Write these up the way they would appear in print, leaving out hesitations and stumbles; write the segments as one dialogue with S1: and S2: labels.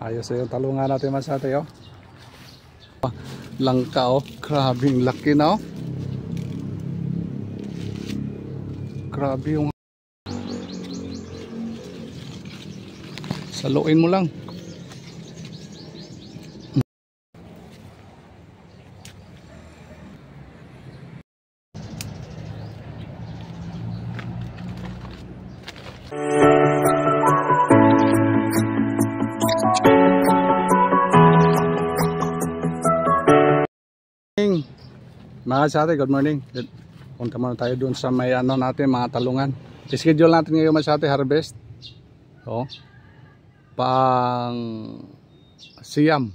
S1: Ayos yung talungan natin mas ate oh. Langka oh, grabing laki na oh. Grabe yung saluin mo lang. Mga sate, good morning. Punta muna tayo dun sa may ano natin, mga talungan. I-schedule natin ngayon mga sate, harvest. Oh. Pang siyam.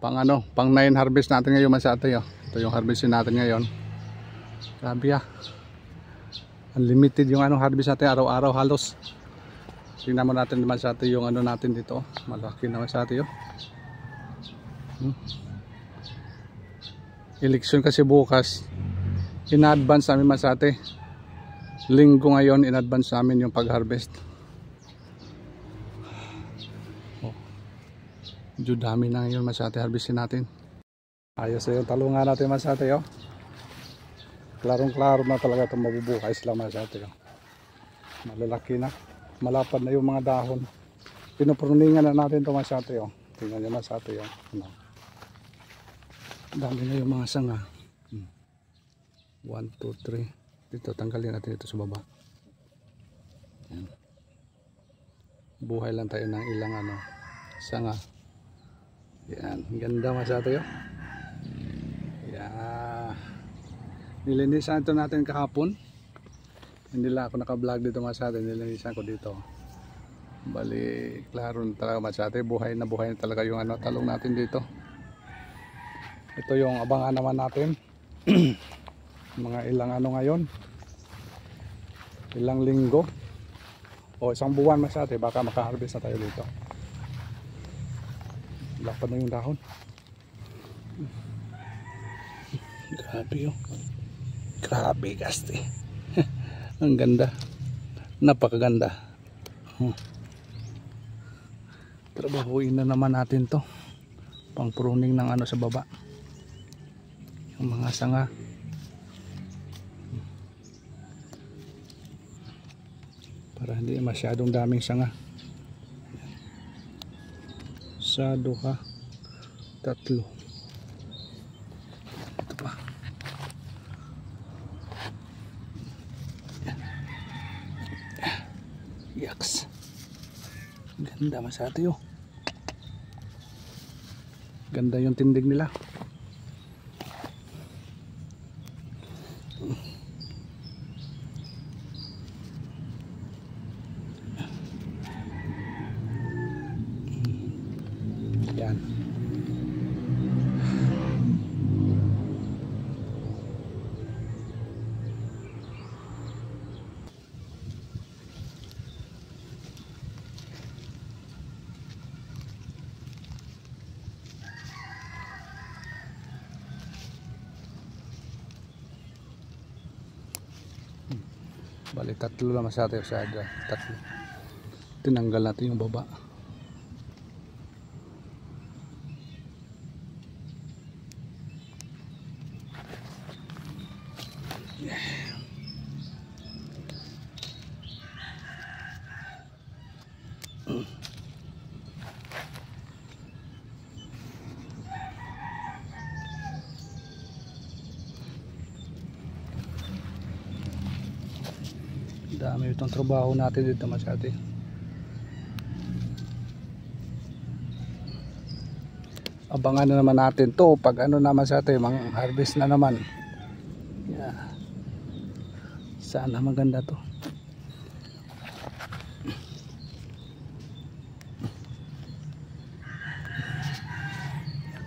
S1: Pang ano, pang 9 harvest natin ngayon mga sate. Oh. Ito yung harvestin natin ngayon. Grabe ah. Unlimited yung ano harvest natin araw-araw halos. Tingnan mo natin mga sate yung ano natin dito. Malaki na mga sate oh. Eleksyon kasi bukas, in-advance namin masate. Linggo ngayon, in-advance namin yung pag-harvest. Oh. Medyo dami na ngayon masate, harvestin natin. Ayos yung talungan natin masate. Oh. Klarong-klaro na talaga itong mabubukais lang masate. Oh. Malalaki na. Malapad na yung mga dahon. Pinupruningan na natin ito masate. Oh. Tingnan nyo masate. Oh. Ano. Dami na yung mga sanga. 1, 2, 3. Dito tanggalin natin ito sa baba. Yan. Buhay lang tayo ng ilang ano sanga. Yan, ganda masate yo. Yan. Nilinisan ito natin kahapon. Hindi lang ako naka-vlog dito masate, nilinisan ko dito. Bali, klaro na talaga masate, buhay na talaga yung ano talong natin dito. Ito yung abangan naman natin. Mga ilang ano ngayon. Ilang linggo. O isang buwan masate. Baka makaharvest na tayo dito. Lapad na yung dahon. Grabe yun. Grabe gasti. Ang ganda. Napakaganda. Trabahuin na naman natin to. Pang pruning ng ano sa baba. Yung mga sanga para hindi masyadong daming sanga. Sado ka 3. Ito pa. Yaks. Ganda masate oh. Ganda yung tindig nila. Yan. Bali 3 lang masyado sa ada. 3. Tinanggal natin yung baba. Dami itong trabaho natin dito masyati. Abangan na naman natin to pag ano naman sa atin, mga harvest na naman. Yeah. Sana maganda to.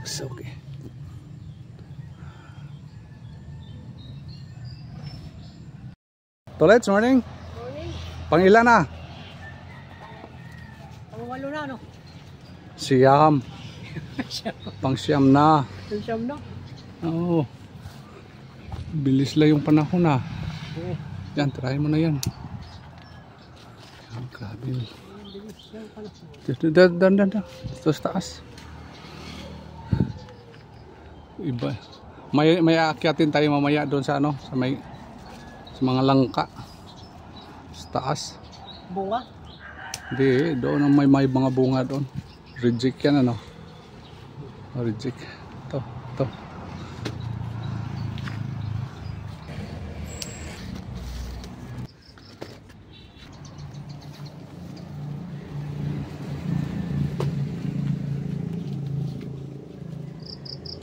S1: It's okay. Tolets, morning. Pangilan na?
S2: Pang-8 na, no?
S1: Siyam. Pang-siyam na.
S2: Pang-siyam na?
S1: Oo. Bilis lang yung panahon na.
S2: Oo.
S1: Yan, try mo na yan. Yan, grabe. Dan. Ito sa taas. Iba. May aakyatin tayo mamaya doon sa ano, sa mga langka. Sa taas.
S2: Bunga?
S1: Hindi, doon may mga bunga doon. Reject yan ano. Reject. Ito.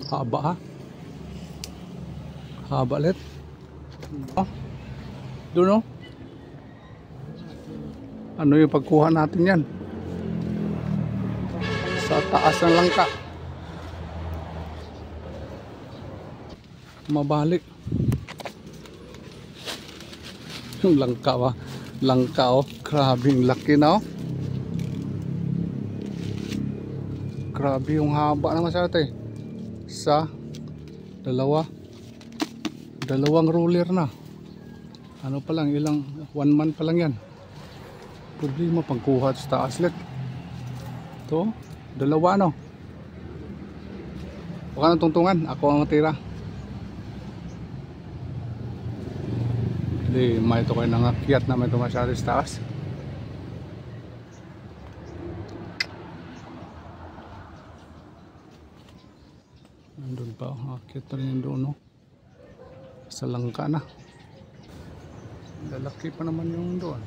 S1: Haba ha. Haba ulit. Oh. Doon oh. Ano yung pagkuha natin yan? Sa taas ng langka. Mabalik. Yung langka ba? Langka oh. Grabing laki na oh. Grabe yung haba naman sa atin. Dalawang ruler na. Ano pa lang, 1 month pa lang yan. Problema pagkuha sa taas ulit. Ito, dalawa no. Huwag ka nang tungtungan, ako ang matira. Hindi, may ito kayo nangakyat na may tumasyari sa taas. Nandun pa, akyat pa rin doon no. Sa langka na. Lalaki pa naman yung doon.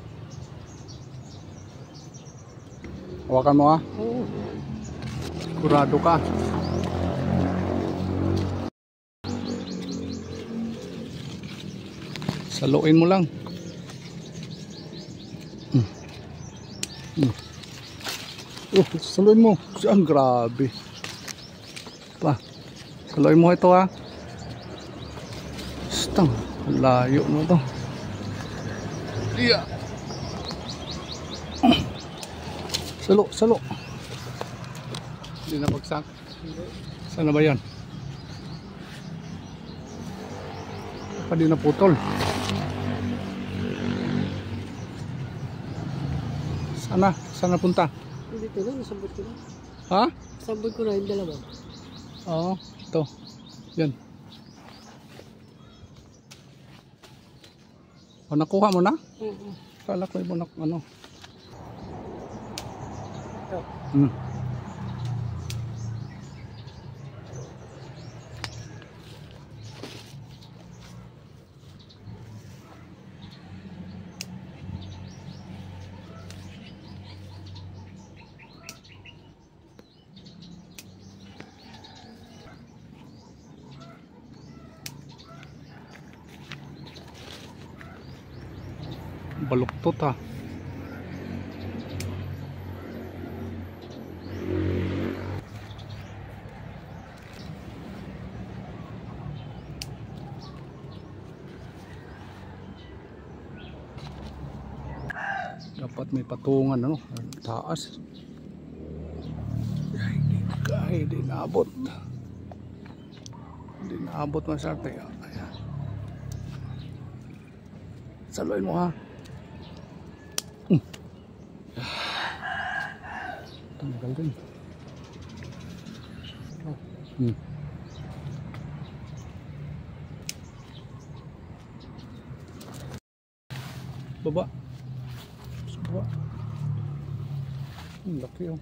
S1: Hawakan mo ha.
S2: Oo.
S1: Sigurado ka. Saluin mo lang. Saluin mo. Ang grabe. Pa. Saluin mo ito ha. Stang. Layo mo to. Iya. Salo. Hindi na bagsak. Saan na ba yan? Pa di na putol. Saan na punta?
S2: Dito na, nasabot ko na.
S1: Ha?
S2: Nasabot ko na yung dalawa.
S1: Oo, ito. Yan. O, nakuha mo na?
S2: Oo.
S1: Kala ko mo na ano.
S2: Ito.
S1: Baluktot ha. Dapat may patungan ano, taas. Hindi naabot. Hindi naabot masarte. Ayan. Saluin mo ha. Tanggal din. Baba. Baba. Laki oh.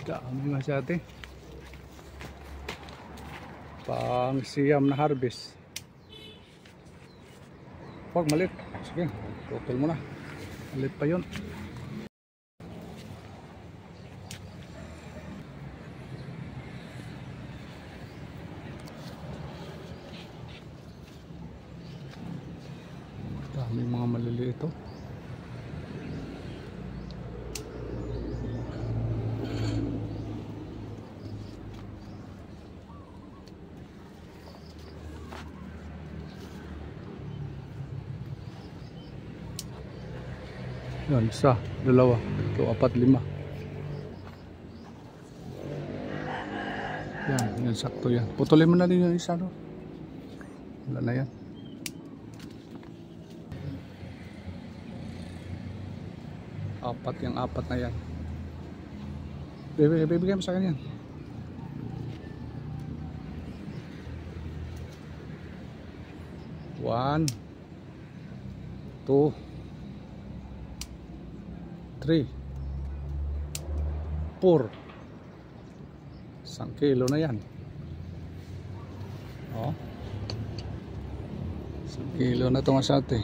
S1: Dami masyate. Pang siyam na harvest. Huwag malit. Sige, tutol mo na. Malit pa yun. Dami mga maliliit ito. Yan, isa, dalawa, tatlo, apat, lima. Yan, sakto yan. Putulin mo na din yung isa, no? Wala na yan. Apat yung apat na yan. Bibigyan mo sa akin yan. One, two, three, 4. 1 kilo na yan. Oh. 1 kilo na itong asate.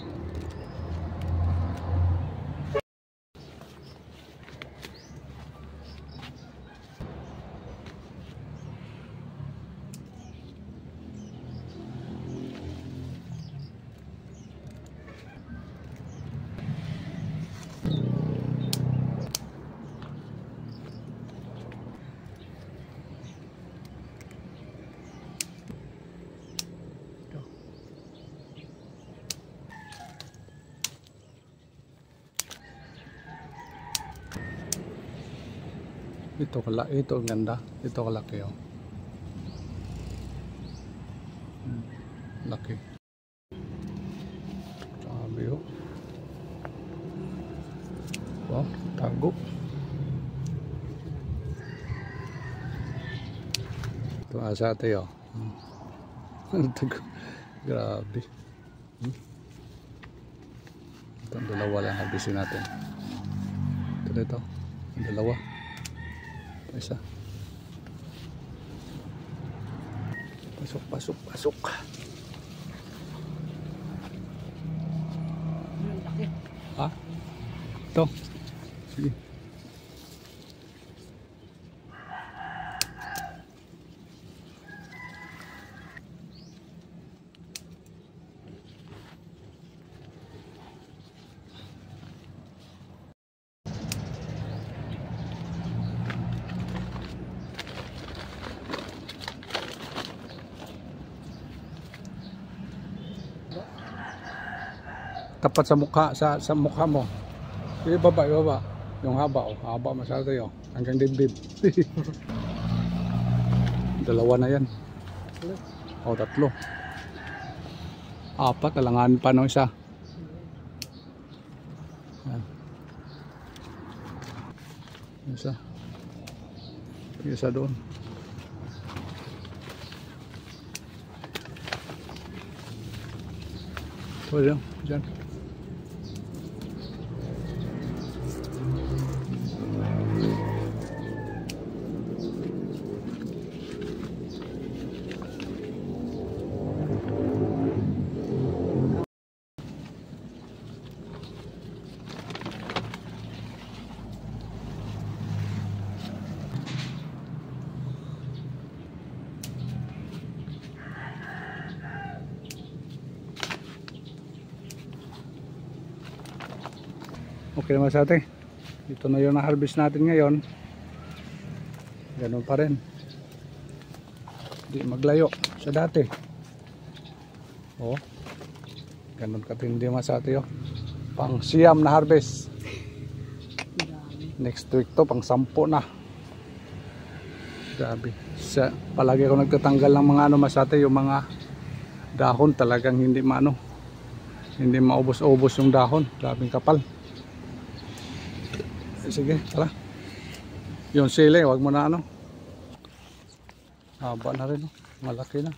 S1: Ito ganda. Ito kalaki, oh. Laki. Sabi, oh. Wow, tago. Ito asate, oh. Tago. Grabe. Ito ang dalawa lang habisin natin. Ito dito. Ang dalawa. Isa. Pasok. Ha? Ito. Sige. Tapat sa mukha, sa mukha mo. Ibaba. Yung haba, oh. Haba masyado yun. Hanggang dibdib. Dalawa na yan. O, 3. 4, alangan pa ng isa. Yan. Isa doon. Pwede lang, dyan. Okay naman sa atin. Ito na yung na-harvest natin ngayon. Ganun pa rin. Hindi maglayo sa dati. Oh. Ganun katindi naman sa atin. Oh. Pang siyam na harvest. Next week to pang 10 na. Grabe. Palagi ako nagtatanggal ng mga masate, yung mga dahon talagang hindi hindi maubos-ubos yung dahon. Grabing kapal. Sige, tara. Yung sili, wag mo na haba na rin, malaki na.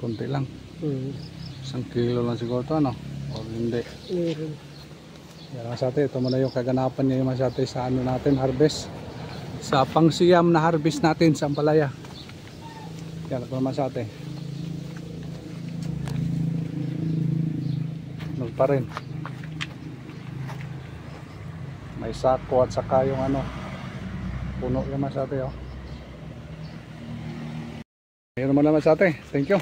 S1: Konti lang. 1 kilo lang siguro ito, o hindi. Yan masate, ito muna yung kaganapan niya yung masate sa natin harvest. Sa pangsiyam na harvest natin sa Ampalaya. Yan ito masate. Pa rin. May sako at saka yung puno yung masate, oh. Ayun naman masate. Thank you.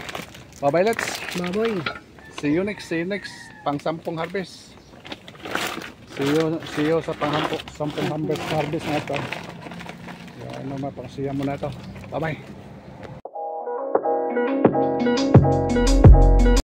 S1: Bye-bye, let's.
S2: Baboy.
S1: See you next pang 10 harvest. See See you sa panghampo, sampung harvest na ito. Yan, ano, pang siya muna ito. Bye bye.